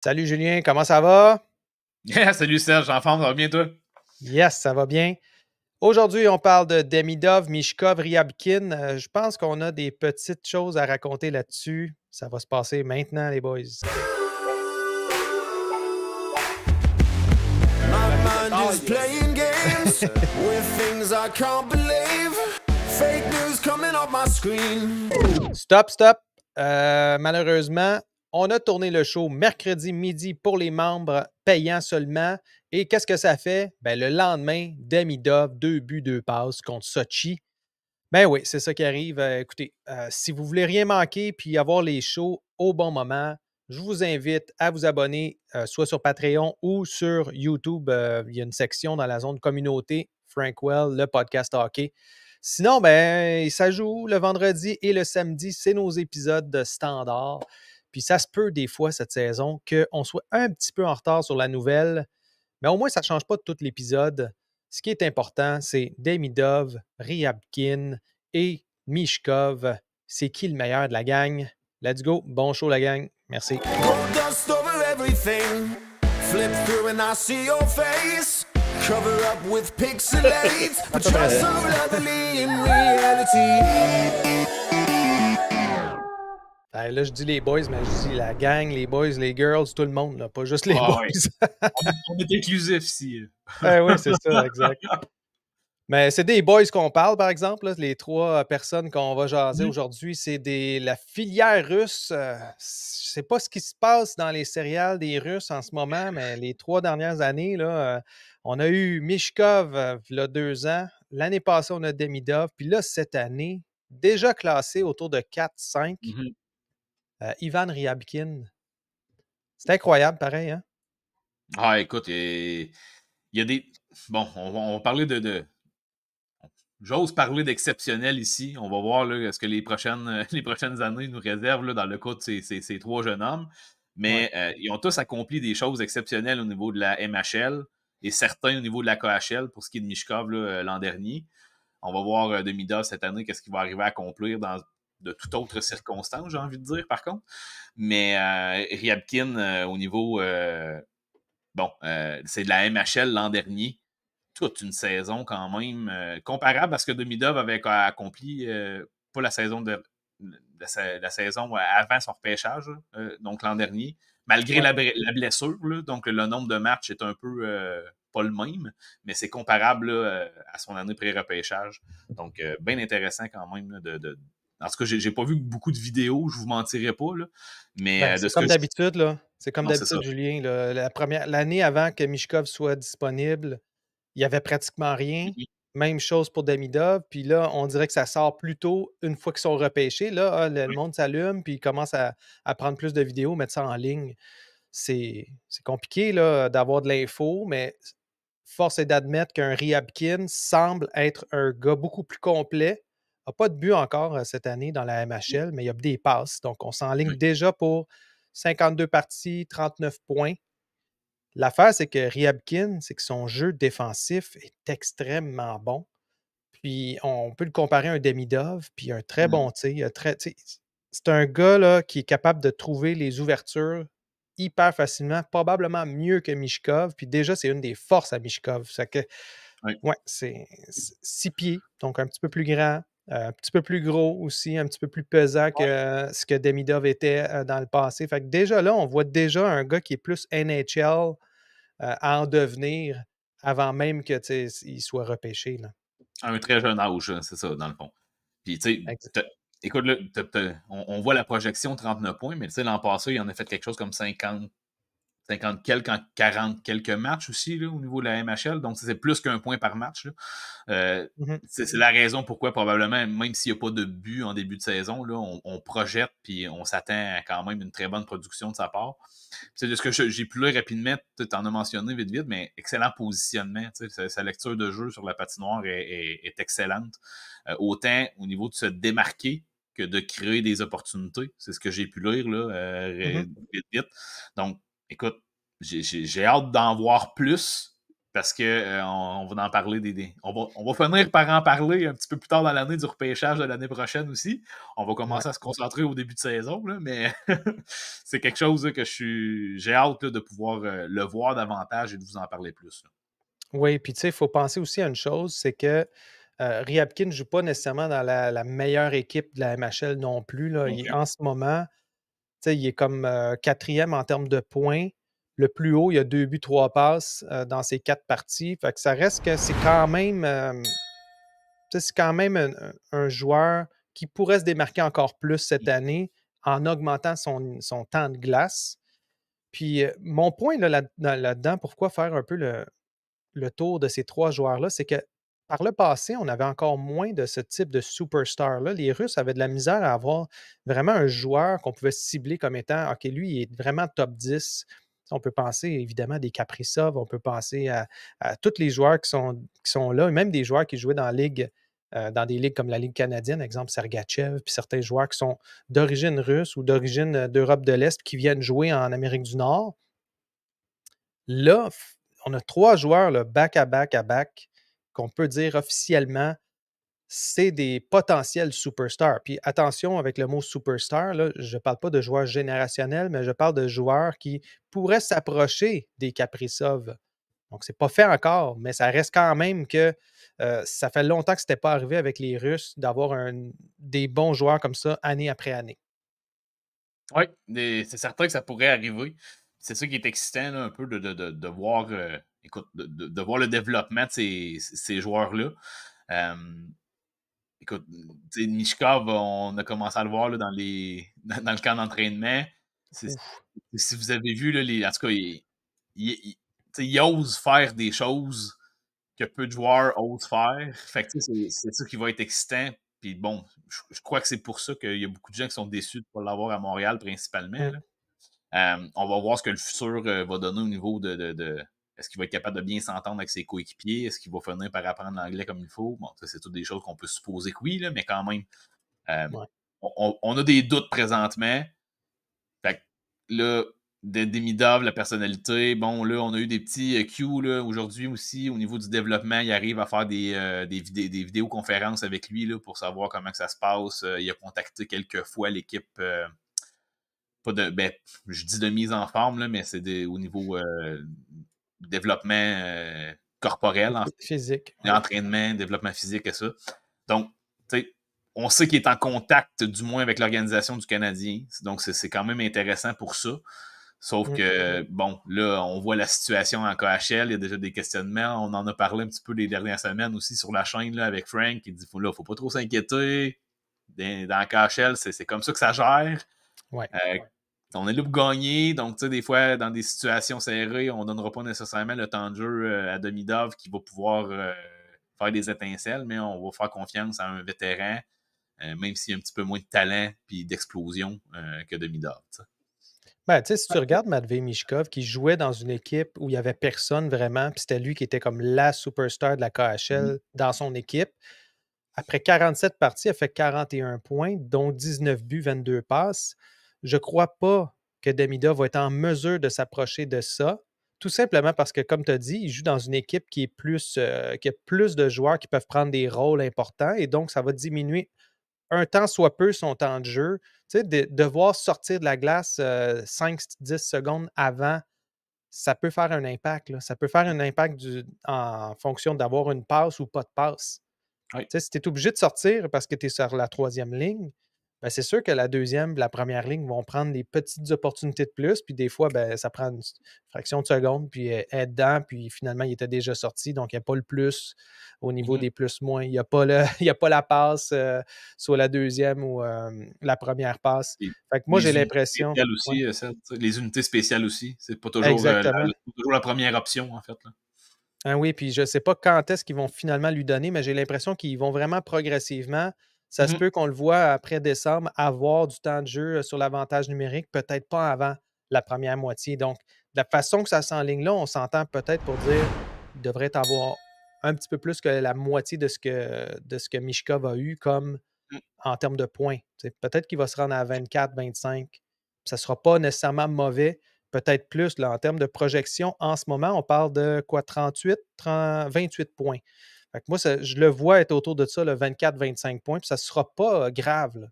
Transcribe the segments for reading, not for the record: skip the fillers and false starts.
Salut Julien, comment ça va? Salut Serge, en forme, ça va bien toi? Yes, ça va bien. Aujourd'hui, on parle de Demidov, Mishkov, Ryabkin. Je pense qu'on a des petites choses à raconter là-dessus. Ça va se passer maintenant, les boys. My mind is playing games with things I can't believe. Fake news coming off my screen. Stop. Malheureusement, on a tourné le show mercredi midi pour les membres payants seulement. Et qu'est-ce que ça fait? Ben, le lendemain, Demidov, 2 buts, 2 passes contre Sochi. Ben oui, c'est ça qui arrive. Écoutez, si vous voulez rien manquer puis avoir les shows au bon moment, je vous invite à vous abonner soit sur Patreon ou sur YouTube. Il y a une section dans la zone communauté, Frankwell, le podcast hockey. Sinon, ben, ça joue le vendredi et le samedi, c'est nos épisodes de standard. Puis ça se peut des fois cette saison qu'on soit un petit peu en retard sur la nouvelle, mais au moins ça ne change pas tout l'épisode. Ce qui est important, c'est Demidov, Ryabkin et Mishkov. C'est qui le meilleur de la gang? Let's go. Bon show, la gang. Merci. Gold dust over everything. Flip through and I see your face. Cover up with pixelates, but you're so lovely in reality. Ben, là, je dis les boys, mais je dis la gang, les boys, les girls, tout le monde, là, pas juste les boys. Oui. on est inclusif ici. Oui, c'est ça, exact. Mais c'est des boys qu'on parle, par exemple. Là, les trois personnes qu'on va jaser aujourd'hui, c'est la filière russe. Je ne sais pas ce qui se passe dans les céréales des Russes en ce moment, mais les 3 dernières années, là, on a eu Mishkov il y a 2 ans. L'année passée, on a Demidov. Puis là, cette année, déjà classé autour de 4-5, Ivan Ryabkin. C'est incroyable, pareil, hein? Ah, écoute, il y a des. Bon, on va parler J'ose parler d'exceptionnel ici. On va voir là, ce que les prochaines années nous réservent là, dans le cas de ces trois jeunes hommes. Mais ils ont tous accompli des choses exceptionnelles au niveau de la MHL et certains au niveau de la KHL pour ce qui est de Mishkov l'an dernier. On va voir Demidov cette année, qu'est-ce qu'il va arriver à accomplir dans de toute autre circonstance, j'ai envie de dire, par contre. Mais Ryabkin, au niveau... c'est de la MHL l'an dernier. Toute une saison quand même comparable à ce que Demidov avait accompli pas la saison la saison avant son repêchage, donc l'an dernier, malgré la blessure. Là, donc le nombre de matchs est un peu pas le même, mais c'est comparable là, à son année pré-repêchage. Donc bien intéressant quand même là, en tout cas, j'ai pas vu beaucoup de vidéos, je vous mentirai pas, là, mais Ben, de c'est ce comme que d'habitude, là. C'est comme non, c'est ça. d'habitude, Julien. Là. L'année avant que Mishkov soit disponible, il n'y avait pratiquement rien. Même chose pour Demidov. Puis là, on dirait que ça sort plus tôt une fois qu'ils sont repêchés. Là, le monde s'allume, puis il commence à prendre plus de vidéos, mettre ça en ligne. C'est compliqué là, d'avoir de l'info, mais force est d'admettre qu'un Ryabkin semble être un gars beaucoup plus complet. Il n'a pas de but encore cette année dans la MHL, mais il y a des passes. Donc, on s'enligne déjà pour 52 parties, 39 points. L'affaire, c'est que Ryabkin, c'est que son jeu défensif est extrêmement bon. Puis, on peut le comparer à un Demidov, puis un très bon tir. C'est un gars là, qui est capable de trouver les ouvertures hyper facilement, probablement mieux que Mishkov. Puis déjà, c'est une des forces à Mishkov. C'est 6 pieds, donc un petit peu plus grand, un petit peu plus gros aussi, un petit peu plus pesant que ce que Demidov était dans le passé. Fait que déjà là, on voit déjà un gars qui est plus NHL à en devenir avant même que il soit repêché. Là. À un très jeune âge, c'est ça, dans le fond. Puis, tu sais, écoute, là, on voit la projection 39 points, mais tu sais, l'an passé, il en a fait quelque chose comme 50 quelques, 40 quelques matchs aussi là, au niveau de la MHL. Donc, c'est plus qu'un point par match. Là. C'est la raison pourquoi, probablement, même s'il n'y a pas de but en début de saison, là, on projette puis on s'attend à quand même une très bonne production de sa part. C'est de ce que j'ai pu lire rapidement, tu en as mentionné vite, mais excellent positionnement. Sa lecture de jeu sur la patinoire est excellente. Autant au niveau de se démarquer que de créer des opportunités. C'est ce que j'ai pu lire là, vite. Donc, écoute, j'ai hâte d'en voir plus. parce que on va en parler on va finir par en parler un petit peu plus tard dans l'année du repêchage de l'année prochaine aussi. On va commencer à se concentrer au début de saison, là, mais c'est quelque chose là, que j'ai hâte là, de pouvoir le voir davantage et de vous en parler plus. Là. Oui, puis tu sais, il faut penser aussi à une chose, c'est que Ryabkin ne joue pas nécessairement dans la meilleure équipe de la MHL non plus. Là. En ce moment, tu sais, il est comme 4e en termes de points. Le plus haut, il a 2 buts, 3 passes dans ses 4 parties. Fait que ça reste que c'est quand même, un joueur qui pourrait se démarquer encore plus cette année en augmentant son temps de glace. Puis mon point là-dedans, pourquoi faire un peu le tour de ces 3 joueurs-là, c'est que par le passé, on avait encore moins de ce type de superstar-là. Les Russes avaient de la misère à avoir vraiment un joueur qu'on pouvait cibler comme étant OK, lui, il est vraiment top 10. On peut penser évidemment à des Kaprizov, on peut penser à tous les joueurs qui sont là, et même des joueurs qui jouaient dans dans des ligues comme la Ligue canadienne, exemple Sergachev, puis certains joueurs qui sont d'origine russe ou d'origine d'Europe de l'Est qui viennent jouer en Amérique du Nord. Là, on a 3 joueurs là, back à back à back qu'on peut dire officiellement, c'est des potentiels superstars. Puis attention avec le mot superstar, là, je ne parle pas de joueurs générationnels, mais je parle de joueurs qui pourraient s'approcher des Kaprizov. Donc, c'est pas fait encore, mais ça reste quand même que ça fait longtemps que ce n'était pas arrivé avec les Russes d'avoir des bons joueurs comme ça année après année. Oui, c'est certain que ça pourrait arriver. C'est ça qui est excitant là, un peu de voir, écoute, de voir le développement de ces joueurs-là. Écoute, Mishkov, on a commencé à le voir là, dans le camp d'entraînement. Si vous avez vu, là, en tout cas, il ose faire des choses que peu de joueurs osent faire. Fait que c'est ça qui va être excitant. Puis bon, je crois que c'est pour ça qu'il y a beaucoup de gens qui sont déçus de ne pas l'avoir à Montréal principalement. On va voir ce que le futur va donner au niveau de est-ce qu'il va être capable de bien s'entendre avec ses coéquipiers? Est-ce qu'il va finir par apprendre l'anglais comme il faut? Bon, ça, c'est toutes des choses qu'on peut supposer que oui, là, mais quand même, on a des doutes présentement. Fait que là, Demidov, la personnalité, bon, là, on a eu des petits cues là, aujourd'hui aussi au niveau du développement. Il arrive à faire des vidéoconférences avec lui là, pour savoir comment que ça se passe. Il a contacté quelques fois l'équipe. Pas de, ben, je dis de mise en forme, là, mais c'est au niveau développement corporel, en fait. Physique. Entraînement, développement physique et ça. Donc, tu sais, on sait qu'il est en contact, du moins, avec l'organisation du Canadien. Donc, c'est quand même intéressant pour ça. Sauf que, bon, là, on voit la situation en KHL. Il y a déjà des questionnements. On en a parlé un petit peu les dernières semaines aussi sur la chaîne là, avec Frank. Il dit, là, faut pas trop s'inquiéter. Dans KHL, c'est comme ça que ça gère. Ouais. On est là pour gagner, donc tu sais, des fois, dans des situations serrées, on ne donnera pas nécessairement le temps de jeu à Demidov qui va pouvoir faire des étincelles, mais on va faire confiance à un vétéran, même s'il y a un petit peu moins de talent et d'explosion que Demidov. Ben, si tu regardes Matvei Mishkov, qui jouait dans une équipe où il n'y avait personne vraiment, puis c'était lui qui était comme la superstar de la KHL dans son équipe. Après 47 parties, il a fait 41 points, dont 19 buts, 22 passes. Je ne crois pas que Demidov va être en mesure de s'approcher de ça, tout simplement parce que, comme tu as dit, il joue dans une équipe qui a plus de joueurs qui peuvent prendre des rôles importants, et donc ça va diminuer un temps soit peu son temps de jeu. Tu sais, devoir sortir de la glace 5-10 secondes avant, ça peut faire un impact. Là. Ça peut faire un impact en fonction d'avoir une passe ou pas de passe. Oui. Tu sais, si tu es obligé de sortir parce que tu es sur la 3e ligne, ben c'est sûr que la 2e, la 1re ligne vont prendre des petites opportunités de plus. Puis des fois, ben, ça prend une fraction de seconde, puis elle est dedans, puis finalement, il était déjà sorti. Donc, il n'y a pas le plus au niveau des plus-moins. Il n'y a, pas la passe sur la 2e ou la 1re passe. Fait que moi, j'ai l'impression. Aussi, les unités spéciales aussi. C'est pas toujours, toujours la première option, en fait. Là. Ah oui, puis je ne sais pas quand est-ce qu'ils vont finalement lui donner, mais j'ai l'impression qu'ils vont vraiment progressivement. Ça se peut qu'on le voit après décembre avoir du temps de jeu sur l'avantage numérique, peut-être pas avant la première moitié. Donc, de la façon que ça s'enligne là, on s'entend peut-être pour dire qu'il devrait avoir un petit peu plus que la moitié de ce que Mishkov a eu comme en termes de points. Peut-être qu'il va se rendre à 24, 25. Ça ne sera pas nécessairement mauvais, peut-être plus là, en termes de projection. En ce moment, on parle de quoi, 28 points. Fait que moi, je le vois être autour de ça, 24-25 points, puis ça ne sera pas grave.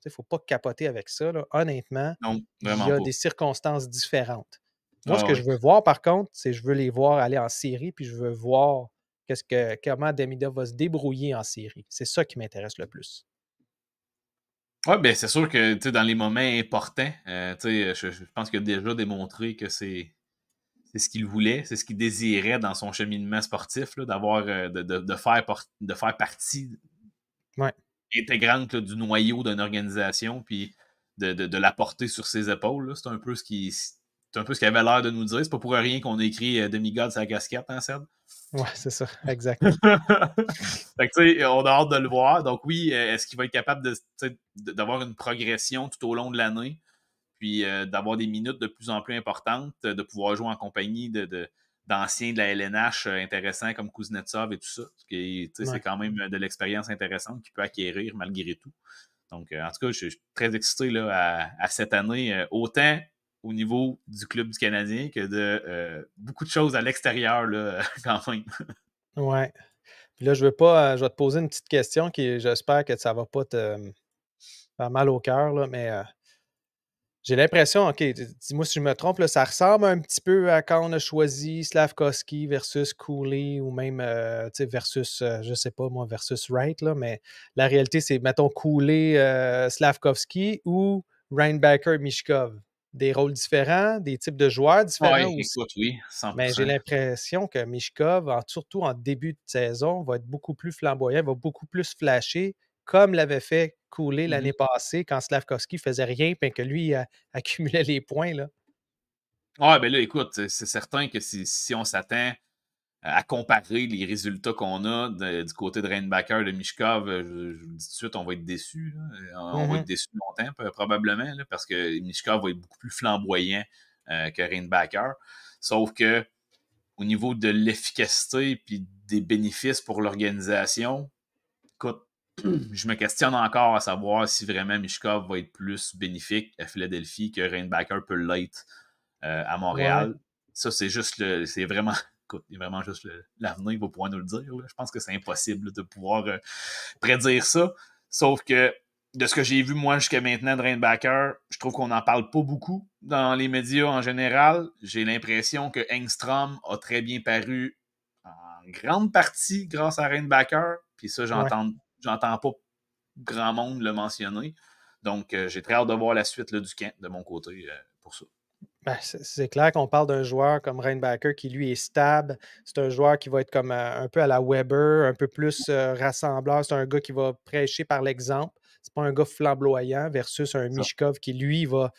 Il ne faut pas capoter avec ça. Là. Honnêtement, Non, il vraiment y a pas. des circonstances différentes. Moi, ce Ah que oui. je veux voir, par contre, c'est que je veux les voir aller en série, puis je veux voir comment Demidov va se débrouiller en série. C'est ça qui m'intéresse le plus. Oui, bien, c'est sûr que dans les moments importants, je pense qu'il a déjà démontré que c'est ce qu'il voulait, c'est ce qu'il désirait dans son cheminement sportif, là, d'avoir de faire partie Ouais. intégrante là, du noyau d'une organisation, puis de la porter sur ses épaules. Là. C'est un peu ce qu'il avait l'air de nous dire. C'est pas pour rien qu'on a écrit Demigod sa casquette, hein, Seb? Ouais, c'est ça, exact. Fait que, on a hâte de le voir. Donc oui, est-ce qu'il va être capable d'avoir une progression tout au long de l'année, puis d'avoir des minutes de plus en plus importantes, de pouvoir jouer en compagnie d'anciens de la LNH intéressants comme Kuznetsov et tout ça. C'est quand même de l'expérience intéressante qu'il peut acquérir malgré tout. Donc, en tout cas, je suis très excité là, à cette année, autant au niveau du club du Canadien que de beaucoup de choses à l'extérieur, là, quand même. Ouais. Puis là, je vais te poser une petite question qui, j'espère que ça ne va pas te faire mal au cœur, là, mais j'ai l'impression, OK, dis-moi si je me trompe, là, ça ressemble un petit peu à quand on a choisi Slafkovsky versus Cooley ou même versus, je sais pas moi, versus Wright, là, mais la réalité, c'est, mettons, Cooley, Slafkovsky ou Reinbacker, Mishkov. Des rôles différents, des types de joueurs différents Oui, aussi. écoute, oui, 100%. Mais j'ai l'impression que Mishkov, surtout en début de saison, va être beaucoup plus flamboyant, va beaucoup plus flasher, comme l'avait fait Cooley l'année passée quand Slafkovsky faisait rien, puis que lui accumulait les points. Là. Ouais, ben là, écoute, c'est certain que si on s'attend à comparer les résultats qu'on a du côté de Reinbacker, de Mishkov, je vous le dis tout de suite, on va être déçus. On va être déçus longtemps, probablement, là, parce que Mishkov va être beaucoup plus flamboyant que Reinbacker. Sauf que au niveau de l'efficacité et des bénéfices pour l'organisation, écoute, je me questionne encore à savoir si vraiment Mishkov va être plus bénéfique à Philadelphie que Reinbacker peut l'être à Montréal. Ouais. Ça, c'est vraiment... Écoute, il y a vraiment juste l'avenir qui va pouvoir nous le dire. Là. Je pense que c'est impossible de pouvoir prédire ça. Sauf que de ce que j'ai vu, moi, jusqu'à maintenant de Reinbacker, je trouve qu'on n'en parle pas beaucoup dans les médias en général. J'ai l'impression que Engstrom a très bien paru en grande partie grâce à Reinbacker. Puis ça, j'entends pas grand monde le mentionner. Donc, j'ai très hâte de voir la suite là, du camp de mon côté pour ça. Ben, c'est clair qu'on parle d'un joueur comme Reinbacker qui, lui, est stable. C'est un joueur qui va être comme un peu à la Weber, un peu plus rassembleur. C'est un gars qui va prêcher par l'exemple. C'est pas un gars flamboyant versus un Mishkov qui, lui, il va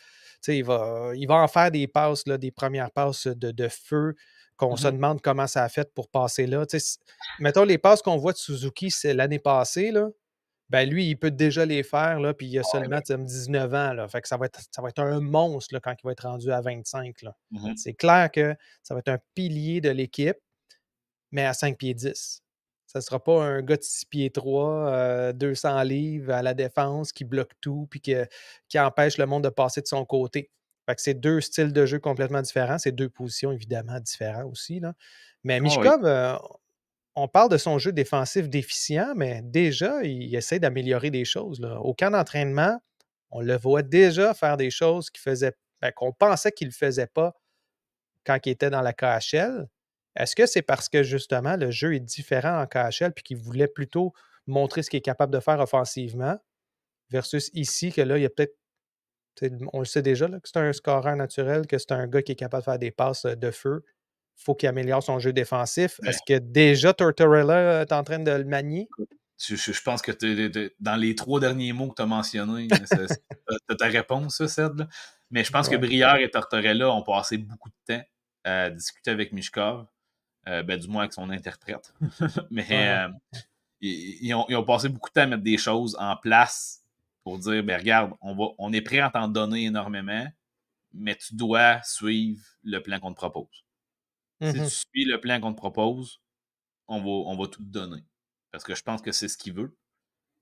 en faire des passes, là, des premières passes de feu qu'on se demande comment ça a fait pour passer là. Mettons, les passes qu'on voit de Suzuki, c'est l'année passée, là. Ben lui, il peut déjà les faire, là, puis il a seulement 19 ans. Là, fait que ça va être un monstre là, quand il va être rendu à 25. Là. C'est clair que ça va être un pilier de l'équipe, mais à 5 pieds 10. Ça ne sera pas un gars de 6 pieds 3, 200 livres à la défense qui bloque tout puis qui empêche le monde de passer de son côté. Fait que c'est deux styles de jeu complètement différents. C'est deux positions évidemment différentes aussi. Là. Mais Mishkov, on parle de son jeu défensif déficient, mais déjà, il essaie d'améliorer des choses. Là. Au camp d'entraînement, on le voit déjà faire des choses qu'on pensait qu'il ne faisait pas quand il était dans la KHL. Est-ce que c'est parce que justement le jeu est différent en KHL puis qu'il voulait plutôt montrer ce qu'il est capable de faire offensivement versus ici que là, il y a peut-être. On le sait déjà là, que c'est un scoreur naturel, que c'est un gars qui est capable de faire des passes de feu. Il faut qu'il améliore son jeu défensif. Est-ce que déjà Tortorella est en train de le manier? Je pense que dans les 3 derniers mots que tu as mentionnés, c'est ta réponse, ça, Ced. Mais je pense que Brière et Tortorella ont passé beaucoup de temps à discuter avec Mishkov, du moins avec son interprète. Mais ils ont passé beaucoup de temps à mettre des choses en place pour dire, regarde, on est prêt à t'en donner énormément, mais tu dois suivre le plan qu'on te propose. Si tu suis le plan qu'on te propose, on va tout te donner. Parce que je pense que c'est ce qu'il veut.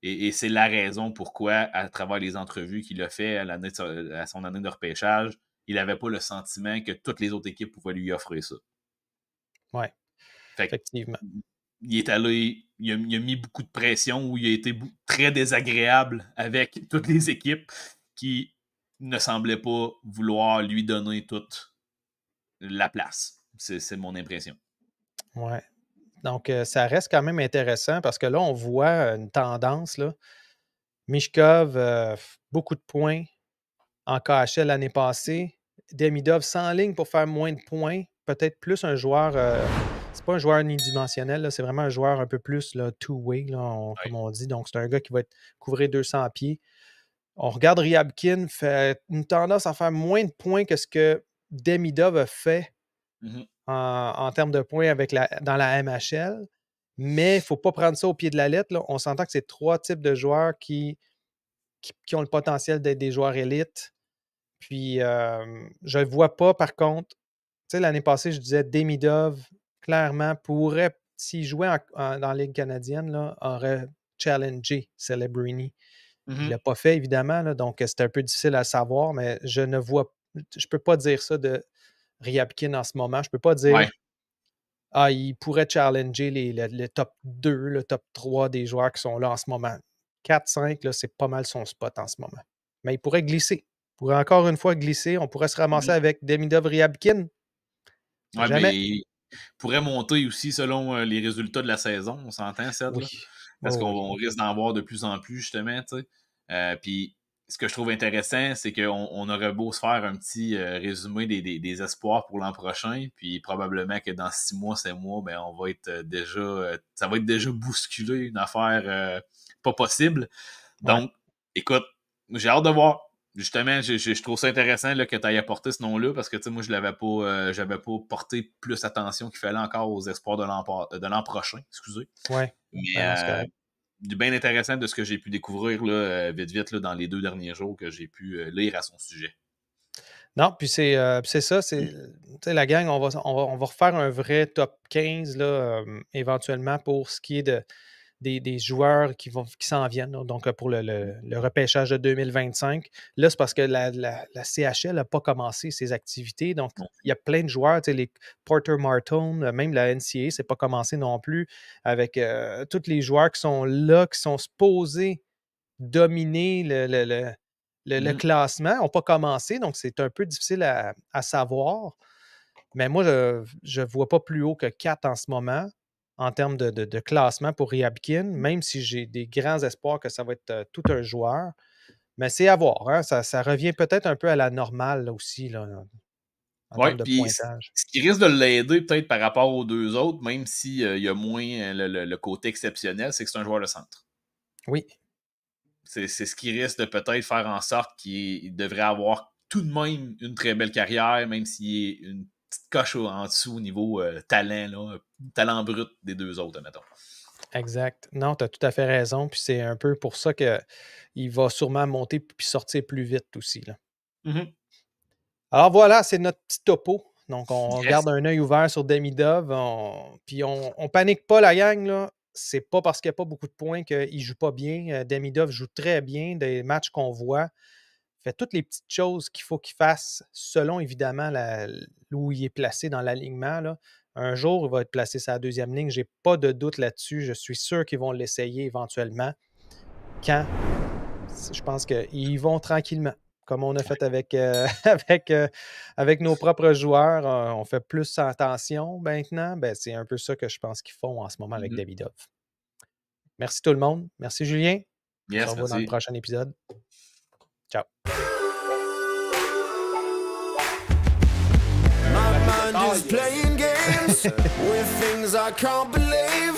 Et c'est la raison pourquoi, à travers les entrevues qu'il a fait à son année de repêchage, il n'avait pas le sentiment que toutes les autres équipes pouvaient lui offrir ça. Oui, effectivement. Il est allé, il a mis beaucoup de pression, où il a été très désagréable avec toutes les équipes qui ne semblaient pas vouloir lui donner toute la place. C'est mon impression. Oui. Donc, ça reste quand même intéressant parce que là, on voit une tendance. Là. Michkov, beaucoup de points en KHL l'année passée. Demidov s'enligne pour faire moins de points. Peut-être plus un joueur... c'est pas un joueur unidimensionnel, là, c'est vraiment un joueur un peu plus là, two-way, là, comme on dit. Donc, c'est un gars qui va couvrir 200 pieds. On regarde Ryabkin, fait une tendance à faire moins de points que ce que Demidov a fait en termes de points dans la MHL. Mais il ne faut pas prendre ça au pied de la lettre. Là. On s'entend que c'est 3 types de joueurs qui ont le potentiel d'être des joueurs élites. Puis, je ne le vois pas, par contre. Tu sais, l'année passée, je disais Demidov, clairement, pourrait, s'il jouait dans la Ligue canadienne, là, aurait challengé Celebrini. Il ne l'a pas fait, évidemment, là, donc c'est un peu difficile à savoir, mais je ne peux pas dire ça de Ryabkin en ce moment. Je ne peux pas dire il pourrait challenger le top 2, le top 3 des joueurs qui sont là en ce moment. 4-5, c'est pas mal son spot en ce moment. Mais il pourrait glisser. Il pourrait encore une fois glisser. On pourrait se ramasser avec Demidov Ryabkin. Ouais, mais il pourrait monter aussi selon les résultats de la saison. On s'entend, ça? Oui. Parce qu'on risque d'en voir de plus en plus, justement. Puis ce que je trouve intéressant, c'est qu'on aurait beau se faire un petit résumé des espoirs pour l'an prochain, puis probablement que dans 6 mois, 7 mois, ben, on va être déjà... ça va être déjà bousculé, une affaire pas possible. Donc, écoute, j'ai hâte de voir. Justement, je trouve ça intéressant là, que tu aies apporté ce nom-là, parce que moi, je l'avais pas, j'avais pas porté plus attention qu'il fallait encore aux espoirs de l'an prochain, excusez. Ouais. Mais du bien intéressant de ce que j'ai pu découvrir là, vite là, dans les 2 derniers jours que j'ai pu lire à son sujet. Non, puis c'est ça, la gang, on va refaire un vrai top 15 là, éventuellement pour ce qui est des joueurs qui s'en viennent. Là, donc, pour le repêchage de 2025. Là, c'est parce que la CHL n'a pas commencé ses activités. Donc, il y a plein de joueurs, les Porter Martone, même la NCAA, c'est pas commencé non plus, avec tous les joueurs qui sont là, qui sont supposés dominer le classement, n'ont pas commencé. Donc, c'est un peu difficile à savoir. Mais moi, je ne vois pas plus haut que 4 en ce moment en termes de classement pour Ryabkin, même si j'ai des grands espoirs que ça va être tout un joueur. Mais c'est à voir. Hein? Ça revient peut-être un peu à la normale là, aussi, là, en termes de pointage. Ce qui risque de l'aider peut-être par rapport aux 2 autres, même s'il y a moins le côté exceptionnel, c'est que c'est un joueur de centre. Oui. C'est ce qui risque de peut-être faire en sorte qu'il devrait avoir tout de même une très belle carrière, même s'il est une petite coche en dessous au niveau talent, là, talent brut des 2 autres, admettons. Exact. Non, tu as tout à fait raison. Puis c'est un peu pour ça qu'il va sûrement monter puis sortir plus vite aussi. Là. Alors voilà, c'est notre petit topo. Donc, on garde un œil ouvert sur Demidov. Puis on panique pas, la gang. Là. C'est pas parce qu'il n'y a pas beaucoup de points qu'il ne joue pas bien. Demidov joue très bien des matchs qu'on voit. Fait toutes les petites choses qu'il faut qu'il fasse selon, évidemment, où il est placé dans l'alignement. Là. Un jour, il va être placé sur la 2e ligne. Je n'ai pas de doute là-dessus. Je suis sûr qu'ils vont l'essayer éventuellement. Quand? Je pense qu'ils vont tranquillement. Comme on a fait avec nos propres joueurs. On fait plus attention maintenant. Ben, c'est un peu ça que je pense qu'ils font en ce moment avec Demidov. Merci tout le monde. Merci Julien. On se revoit dans le prochain épisode. Ciao. Is playing games with things I can't believe.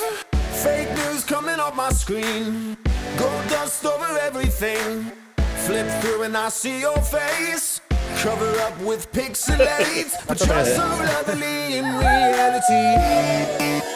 Fake news coming up my screen. Gold dust over everything. Flip through and I see your face. Cover up with pixelates, but you're so lovely in reality.